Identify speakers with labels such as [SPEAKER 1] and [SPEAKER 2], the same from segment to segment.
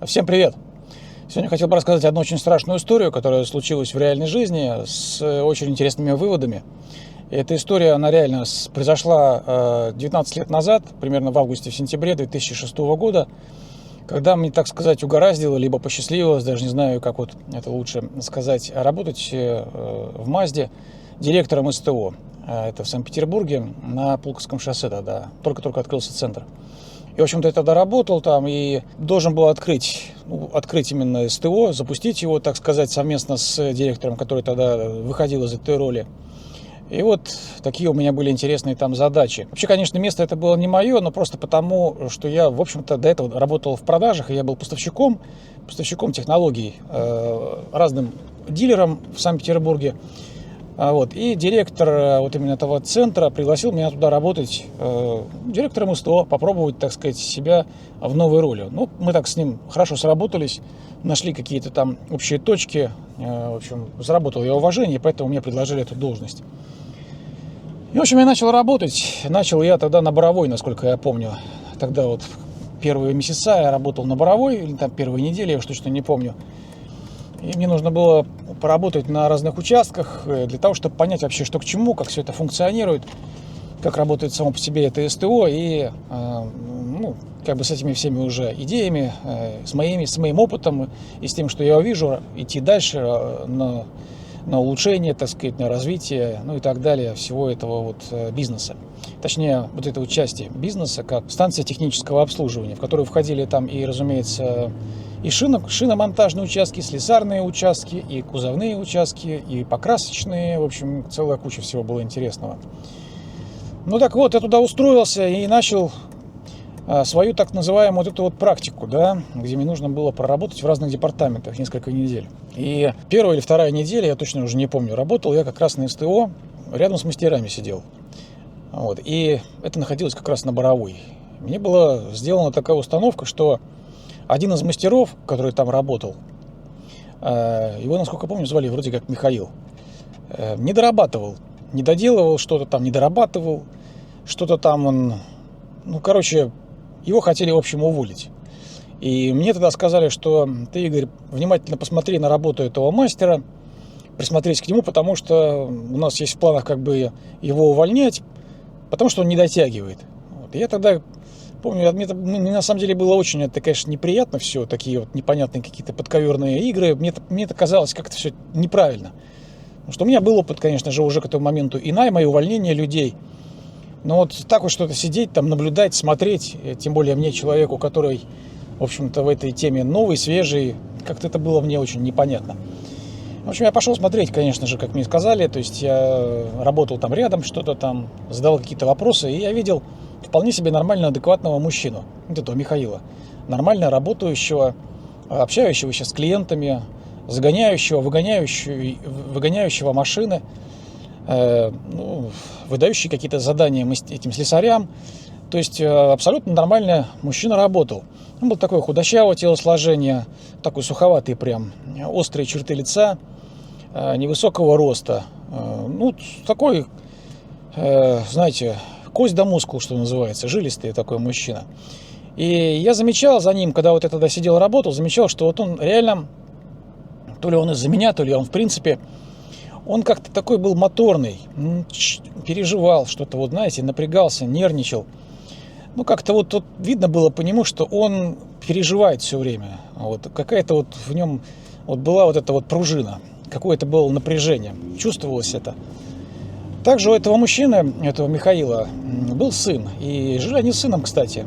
[SPEAKER 1] Всем привет! Сегодня хотел бы рассказать одну очень страшную историю, которая случилась в реальной жизни с очень интересными выводами. И эта история, она реально произошла 19 лет назад, примерно в августе-сентябре 2006 года, когда мне, так сказать, угораздило, либо посчастливилось, даже не знаю, как вот это лучше сказать, работать в МАЗДе директором СТО. Это в Санкт-Петербурге на Пулковском шоссе тогда, только-только открылся центр. И, в общем-то, я тогда работал там и должен был открыть именно СТО, запустить его, так сказать, совместно с директором, который тогда выходил из этой роли. И вот такие у меня были интересные там задачи. Вообще, конечно, место это было не мое, но просто потому, что я, в общем-то, до этого работал в продажах, и я был поставщиком технологий разным дилерам в Санкт-Петербурге. И директор вот именно этого центра пригласил меня туда работать директором СТО, попробовать, так сказать, себя в новой роли. Мы так с ним хорошо сработались, нашли какие-то там общие точки. В общем, заработал я уважение, поэтому мне предложили эту должность. И, в общем, я начал работать. Начал я тогда на Боровой, насколько я помню. Тогда вот первые месяца я работал на Боровой, или там первые недели, я уж точно не помню. И мне нужно было поработать на разных участках для того, чтобы понять вообще, что к чему, как все это функционирует, как работает само по себе это СТО, и как бы с этими всеми уже идеями, с моим опытом и с тем, что я увижу, идти дальше на улучшение, так сказать, на развитие, и так далее, всего этого вот бизнеса. Точнее, вот этой вот части бизнеса, как станция технического обслуживания, в которую входили там и, разумеется, и шиномонтажные участки, слесарные участки, и кузовные участки, и покрасочные. В общем, целая куча всего было интересного. Так вот, я туда устроился и начал свою так называемую вот эту вот практику, да, где мне нужно было проработать в разных департаментах несколько недель. И первая или вторая неделя, я точно уже не помню, работал я как раз на СТО, рядом с мастерами сидел. И это находилось как раз на Боровой. Мне была сделана такая установка, что один из мастеров, который там работал, его, насколько помню, звали вроде как Михаил, не дорабатывал, не доделывал что-то там, не дорабатывал, что-то там он, его хотели, в общем, уволить. И мне тогда сказали, что ты, Игорь, внимательно посмотри на работу этого мастера, присмотрись к нему, потому что у нас есть в планах как бы его увольнять, потому что он не дотягивает. И я тогда помню, мне на самом деле было очень, это, конечно, неприятно все, такие вот непонятные какие-то подковерные игры. Мне это казалось как-то все неправильно. Потому что у меня был опыт, конечно же, уже к этому моменту и найма, и увольнения людей. Но вот так вот что-то сидеть, там, наблюдать, смотреть, тем более мне, человеку, который, в общем-то, в этой теме новый, свежий, как-то это было мне очень непонятно. В общем, я пошел смотреть, конечно же, как мне сказали. То есть я работал там рядом, что-то там, задавал какие-то вопросы, и я видел вполне себе нормально адекватного мужчину, вот этого Михаила, нормально работающего, общающегося с клиентами, загоняющего, выгоняющего машины, выдающий какие-то задания этим слесарям. То есть абсолютно нормально мужчина работал. Он был такой худощавого телосложения, такой суховатый прям, острые черты лица, невысокого роста. Такой, знаете, кость да мускул, что называется, жилистый такой мужчина. И я замечал за ним, когда вот я тогда сидел работал, замечал, что вот он реально, то ли он из-за меня, то ли он в принципе, он как-то такой был моторный, переживал что-то, вот знаете, напрягался, нервничал. Как-то вот видно было по нему, что он переживает все время. Какая-то вот в нем вот была вот эта вот пружина, какое-то было напряжение, чувствовалось это. Также у этого мужчины, этого Михаила, был сын. И жили они с сыном, кстати,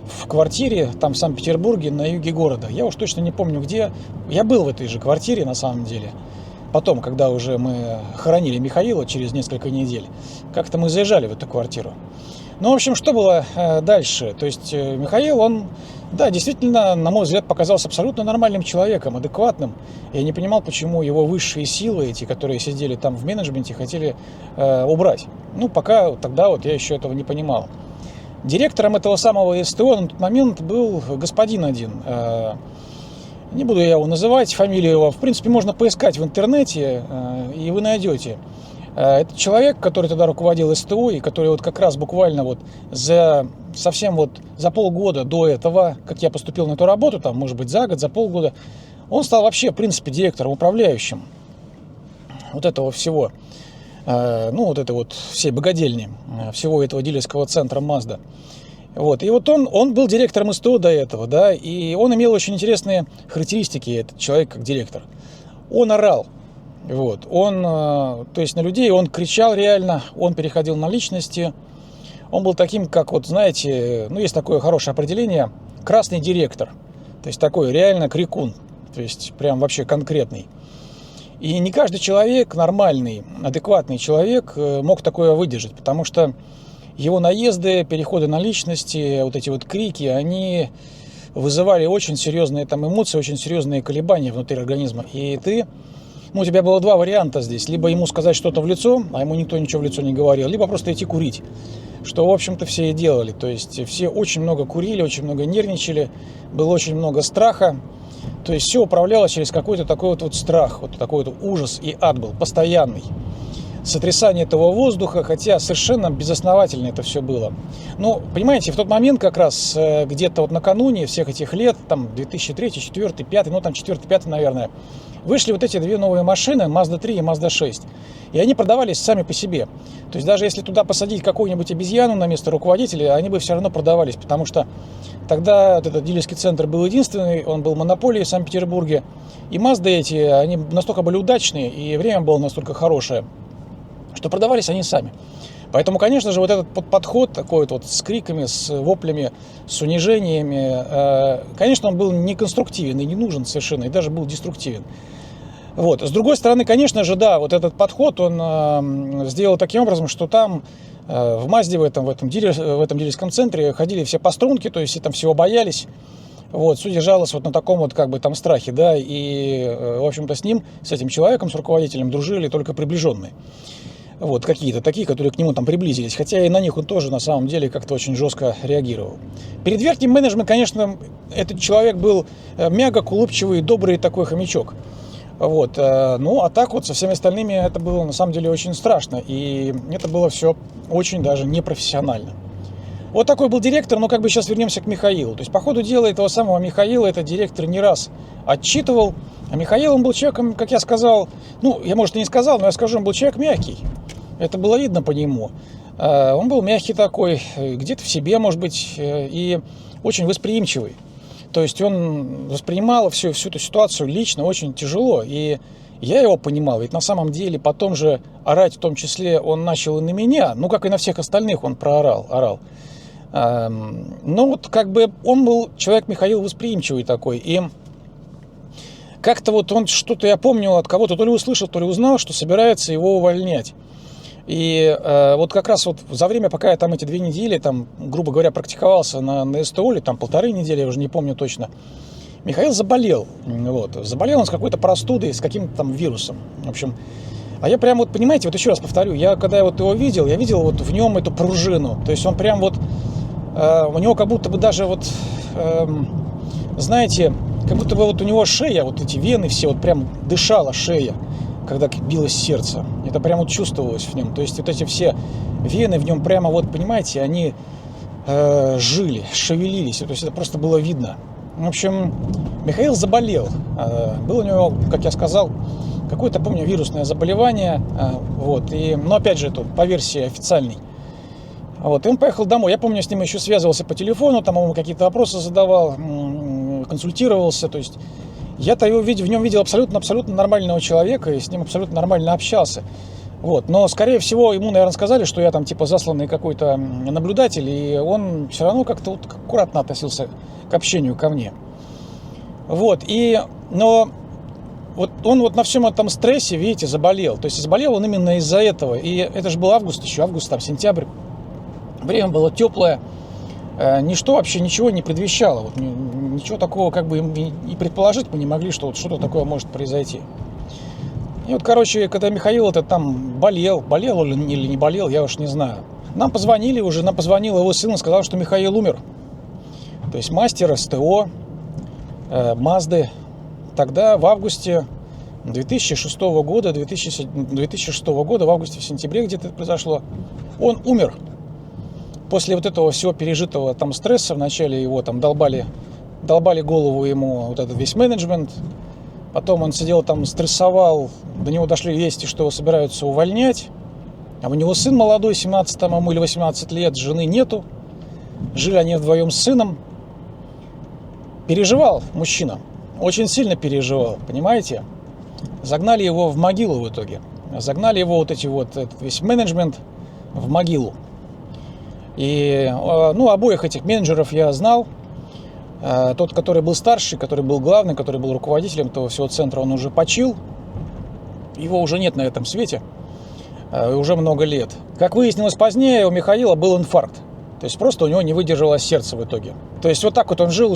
[SPEAKER 1] в квартире там в Санкт-Петербурге на юге города. Я уж точно не помню где. Я был в этой же квартире на самом деле. Потом, когда уже мы хоронили Михаила через несколько недель, как-то мы заезжали в эту квартиру. В общем, что было дальше? То есть Михаил, он, да, действительно, на мой взгляд, показался абсолютно нормальным человеком, адекватным. Я не понимал, почему его высшие силы, эти, которые сидели там в менеджменте, хотели убрать. Пока тогда вот я еще этого не понимал. Директором этого самого СТО на тот момент был господин один. Не буду я его называть, фамилию его, в принципе, можно поискать в интернете, и вы найдете. Это человек, который тогда руководил СТО, и который вот как раз буквально вот за совсем вот за полгода до этого, как я поступил на эту работу, там, может быть, за год, за полгода, он стал вообще, в принципе, директором, управляющим вот этого всего, вот этой вот всей богадельни, всего этого дилерского центра Mazda. Вот. И вот он был директором СТО до этого, да, и он имел очень интересные характеристики, этот человек как директор. Он орал, вот, то есть на людей, он кричал реально, он переходил на личности, он был таким, как вот, знаете, есть такое хорошее определение, красный директор, то есть такой реально крикун, то есть прям вообще конкретный. И не каждый человек, нормальный, адекватный человек мог такое выдержать, потому что его наезды, переходы на личности, вот эти вот крики, они вызывали очень серьезные там эмоции, очень серьезные колебания внутри организма. И у тебя было два варианта здесь. Либо ему сказать что-то в лицо, а ему никто ничего в лицо не говорил, либо просто идти курить. Что, в общем-то, все и делали. То есть все очень много курили, очень много нервничали, было очень много страха. То есть все управлялось через какой-то такой вот страх, вот такой вот ужас и ад был постоянный. Сотрясание этого воздуха, хотя совершенно безосновательно это все было. Понимаете, в тот момент как раз где-то вот накануне всех этих лет, там 2003, 2004, 2005, 2004, 2005, наверное, вышли вот эти две новые машины, Mazda 3 и Mazda 6. И они продавались сами по себе. То есть даже если туда посадить какую-нибудь обезьяну на место руководителя, они бы все равно продавались, потому что тогда вот этот дилерский центр был единственный, он был монополией в Санкт-Петербурге. И Mazda эти, они настолько были удачные, и время было настолько хорошее, что продавались они сами. Поэтому, конечно же, вот этот подход такой вот с криками, с воплями, с унижениями, конечно, он был неконструктивен и не нужен совершенно, и даже был деструктивен. Вот. С другой стороны, конечно же, да, вот этот подход он сделал таким образом, что там в Мазде, в этом дилерском центре ходили все по струнке, то есть все там всего боялись. Вот, все держалось вот на таком вот как бы там страхе, да, и, в общем-то, с этим человеком, с руководителем дружили только приближенные. Вот, какие-то такие, которые к нему там приблизились. Хотя и на них он тоже, на самом деле, как-то очень жестко реагировал. Перед верхним менеджментом, конечно, этот человек был мягок, улыбчивый, добрый такой хомячок. Вот. А так вот со всеми остальными это было, на самом деле, очень страшно. И это было все очень даже непрофессионально. Вот такой был директор, но как бы сейчас вернемся к Михаилу. То есть, по ходу дела этого самого Михаила этот директор не раз отчитывал. А Михаил, он был человеком, как я сказал, я, может, и не сказал, но я скажу, он был человек мягкий. Это было видно по нему. Он был мягкий такой, где-то в себе, может быть, и очень восприимчивый. То есть он воспринимал всю эту ситуацию лично очень тяжело. И я его понимал. Ведь на самом деле потом же орать в том числе он начал и на меня. Как и на всех остальных он орал. Но вот как бы он был человек, Михаил, восприимчивый такой. И как-то вот он что-то, я помню, от кого-то то ли услышал, то ли узнал, что собирается его увольнять. И вот как раз вот за время, пока я там эти 2 недели, там, грубо говоря, практиковался на СТО, или там 1,5 недели, я уже не помню точно, Михаил заболел. Вот. Заболел он с какой-то простудой, с каким-то там вирусом. В общем, а я прям вот, понимаете, вот еще раз повторю, когда я вот его видел, я видел вот в нем эту пружину. То есть он прям вот, у него как будто бы даже вот, знаете, как будто бы вот у него шея, вот эти вены все, вот прям дышала шея, когда билось сердце. Это прямо вот чувствовалось в нем. То есть вот эти все вены в нем прямо вот, понимаете, они жили, шевелились. То есть это просто было видно. В общем, Михаил заболел. Было у него, как я сказал, какое-то, помню, вирусное заболевание. Вот. Но опять же, это по версии официальной. Вот. И он поехал домой. Я помню, с ним еще связывался по телефону, там ему какие-то вопросы задавал, консультировался. То есть я-то в нем видел абсолютно нормального человека и с ним абсолютно нормально общался. Вот. Но, скорее всего, ему, наверное, сказали, что я там типа засланный какой-то наблюдатель, и он все равно как-то вот аккуратно относился к общению ко мне. Вот. Но вот он вот на всем этом стрессе, видите, заболел. То есть заболел он именно из-за этого. И это же был август, там сентябрь. Время было теплое. Ничто вообще ничего не предвещало. Вот, ничего такого как бы и предположить мы не могли, что вот что-то такое может произойти. И вот, короче, когда Михаил этот там болел или не болел, я уж не знаю. Нам позвонил его сын и сказал, что Михаил умер. То есть мастер СТО, Мазды. Тогда в августе 2006 года, в августе, в сентябре где-то это произошло, он умер. После вот этого всего пережитого там стресса, вначале его там долбали голову ему вот этот весь менеджмент, потом он сидел там, стрессовал, до него дошли вести, что его собираются увольнять, а у него сын молодой, 17 ему или 18 лет, жены нету, жили они вдвоем с сыном. Переживал мужчина, очень сильно переживал, понимаете? Загнали его в могилу в итоге, загнали его вот эти вот, этот весь менеджмент в могилу. И, ну, обоих этих менеджеров я знал. Тот, который был старший, который был главный, который был руководителем этого всего центра, он уже почил. Его уже нет на этом свете. Уже много лет. Как выяснилось позднее, у Михаила был инфаркт. То есть просто у него не выдержало сердце в итоге. То есть вот так вот он жил.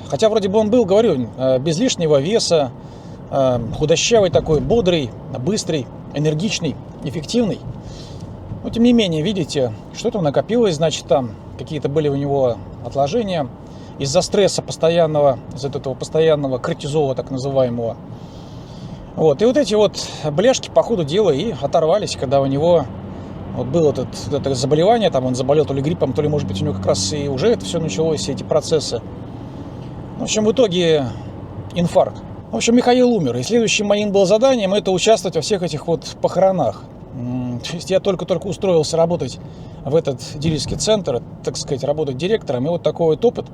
[SPEAKER 1] Хотя вроде бы он был, говорю, без лишнего веса, худощавый такой, бодрый, быстрый, энергичный, эффективный. Но тем не менее, видите, что-то накопилось, значит, там какие-то были у него отложения из-за стресса постоянного, из-за этого постоянного кортизола так называемого. Вот, и вот эти вот бляшки по ходу дела и оторвались, когда у него вот было это заболевание, там он заболел то ли гриппом, то ли, может быть, у него как раз и уже это все началось, все эти процессы. В общем, в итоге инфаркт. В общем, Михаил умер, и следующим моим было заданием это участвовать во всех этих вот похоронах. То есть я только-только устроился работать в этот дилерский центр, так сказать, работать директором, и вот такой вот опыт.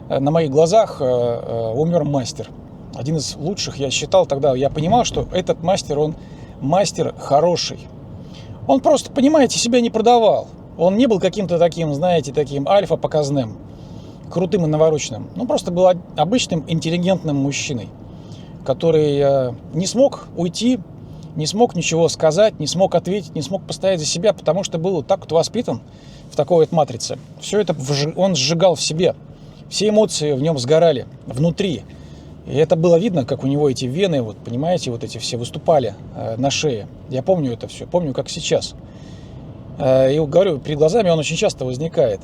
[SPEAKER 1] На моих глазах умер мастер. Один из лучших, я считал тогда, я понимал, что этот мастер, он мастер хороший. Он просто, понимаете, себя не продавал. Он не был каким-то таким, знаете, таким альфа-показным, крутым и навороченным. Он просто был обычным интеллигентным мужчиной, который не смог уйти, не смог ничего сказать, не смог ответить, не смог постоять за себя, потому что был вот так вот воспитан в такой вот матрице. Все это он сжигал в себе. Все эмоции в нем сгорали внутри. И это было видно, как у него эти вены, вот, понимаете, вот эти все выступали на шее. Я помню это все, помню как сейчас. И говорю, перед глазами он очень часто возникает.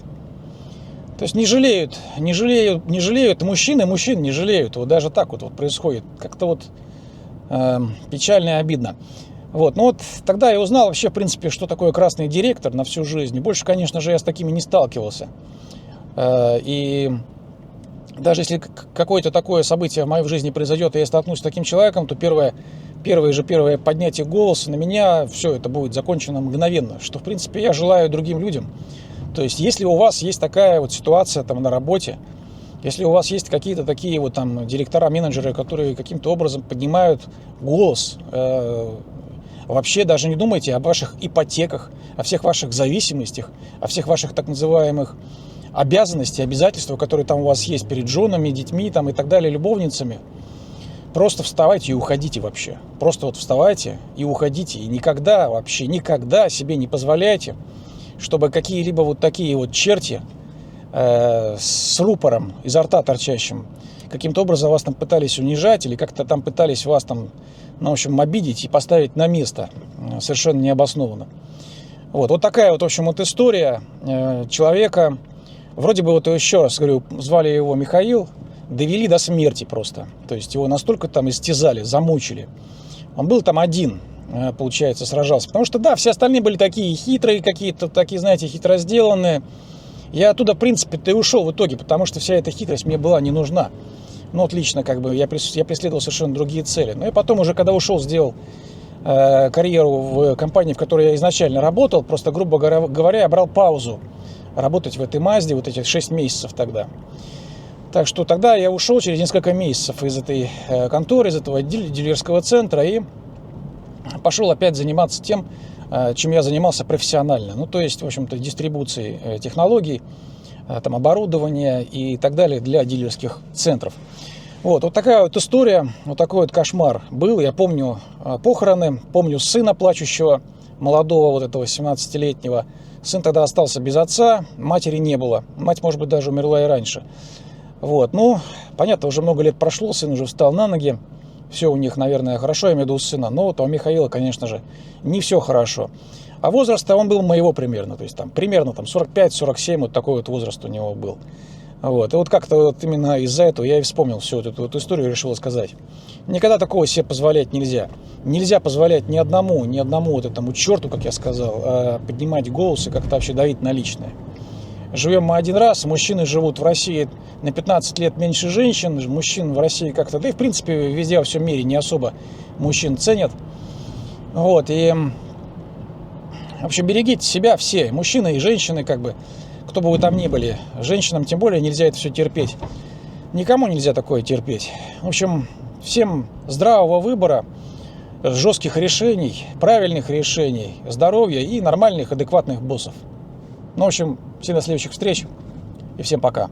[SPEAKER 1] То есть не жалеют мужчин не жалеют. Вот даже так вот происходит. Как-то вот печально и обидно. Вот. Ну вот тогда я узнал вообще, в принципе, что такое красный директор на всю жизнь. И больше, конечно же, я с такими не сталкивался. И даже если какое-то такое событие в моей жизни произойдет, и я столкнусь с таким человеком, то первое поднятие голоса на меня, все это будет закончено мгновенно. Что, в принципе, я желаю другим людям. То есть, если у вас есть такая вот ситуация там на работе, если у вас есть какие-то такие вот там директора, менеджеры, которые каким-то образом поднимают голос, вообще даже не думайте о ваших ипотеках, о всех ваших зависимостях, о всех ваших так называемых обязанностях, обязательствах, которые там у вас есть перед женами, детьми там, и так далее, любовницами. Просто вставайте и уходите вообще. Просто вот вставайте и уходите. И никогда, вообще никогда себе не позволяйте, чтобы какие-либо вот такие вот черти с рупором изо рта торчащим каким-то образом вас там пытались унижать или как-то там пытались вас там, ну, в общем, обидеть и поставить на место совершенно необоснованно. Вот такая вот, в общем, вот история человека. Вроде бы, вот еще раз говорю, звали его Михаил, довели до смерти просто. То есть его настолько там истязали, замучили. Он был там один, получается, сражался. Потому что, да, все остальные были такие хитрые, какие-то такие, знаете, хитро сделанные. Я оттуда, в принципе-то, и ушел в итоге, потому что вся эта хитрость мне была не нужна. Ну, вот лично, как бы, я преследовал совершенно другие цели. Ну, и потом уже, когда ушел, сделал карьеру в компании, в которой я изначально работал, просто, грубо говоря, я брал паузу работать в этой Мазде, вот этих 6 месяцев тогда. Так что тогда я ушел через несколько месяцев из этой конторы, из этого дилерского центра и пошел опять заниматься тем, чем я занимался профессионально. Ну, то есть, в общем-то, дистрибуцией технологий, там, оборудования и так далее для дилерских центров. Вот такая вот история, вот такой вот кошмар был. Я помню похороны, помню сына плачущего, молодого вот этого 17-летнего. Сын тогда остался без отца, матери не было. Мать, может быть, даже умерла и раньше. Вот, ну, понятно, уже много лет прошло, сын уже встал на ноги. Все у них, наверное, хорошо, я имею в виду у сына. Но вот у Михаила, конечно же, не все хорошо. А возраст-то он был моего примерно. То есть там примерно 45-47, вот такой вот возраст у него был. Вот. И вот как-то вот именно из-за этого я и вспомнил всю эту вот историю и решил сказать. Никогда такого себе позволять нельзя. Нельзя позволять ни одному вот этому черту, как я сказал, поднимать голос и как-то вообще давить на личное. Живем мы один раз, мужчины живут в России на 15 лет меньше женщин, мужчин в России как-то, да и в принципе везде во всем мире не особо мужчин ценят. Вот, и, в общем, берегите себя все, мужчины и женщины, как бы, кто бы вы там ни были. Женщинам тем более нельзя это все терпеть. Никому нельзя такое терпеть. В общем, всем здравого выбора, жестких решений, правильных решений, здоровья и нормальных, адекватных боссов. Ну, в общем, всем до следующих встреч и всем пока.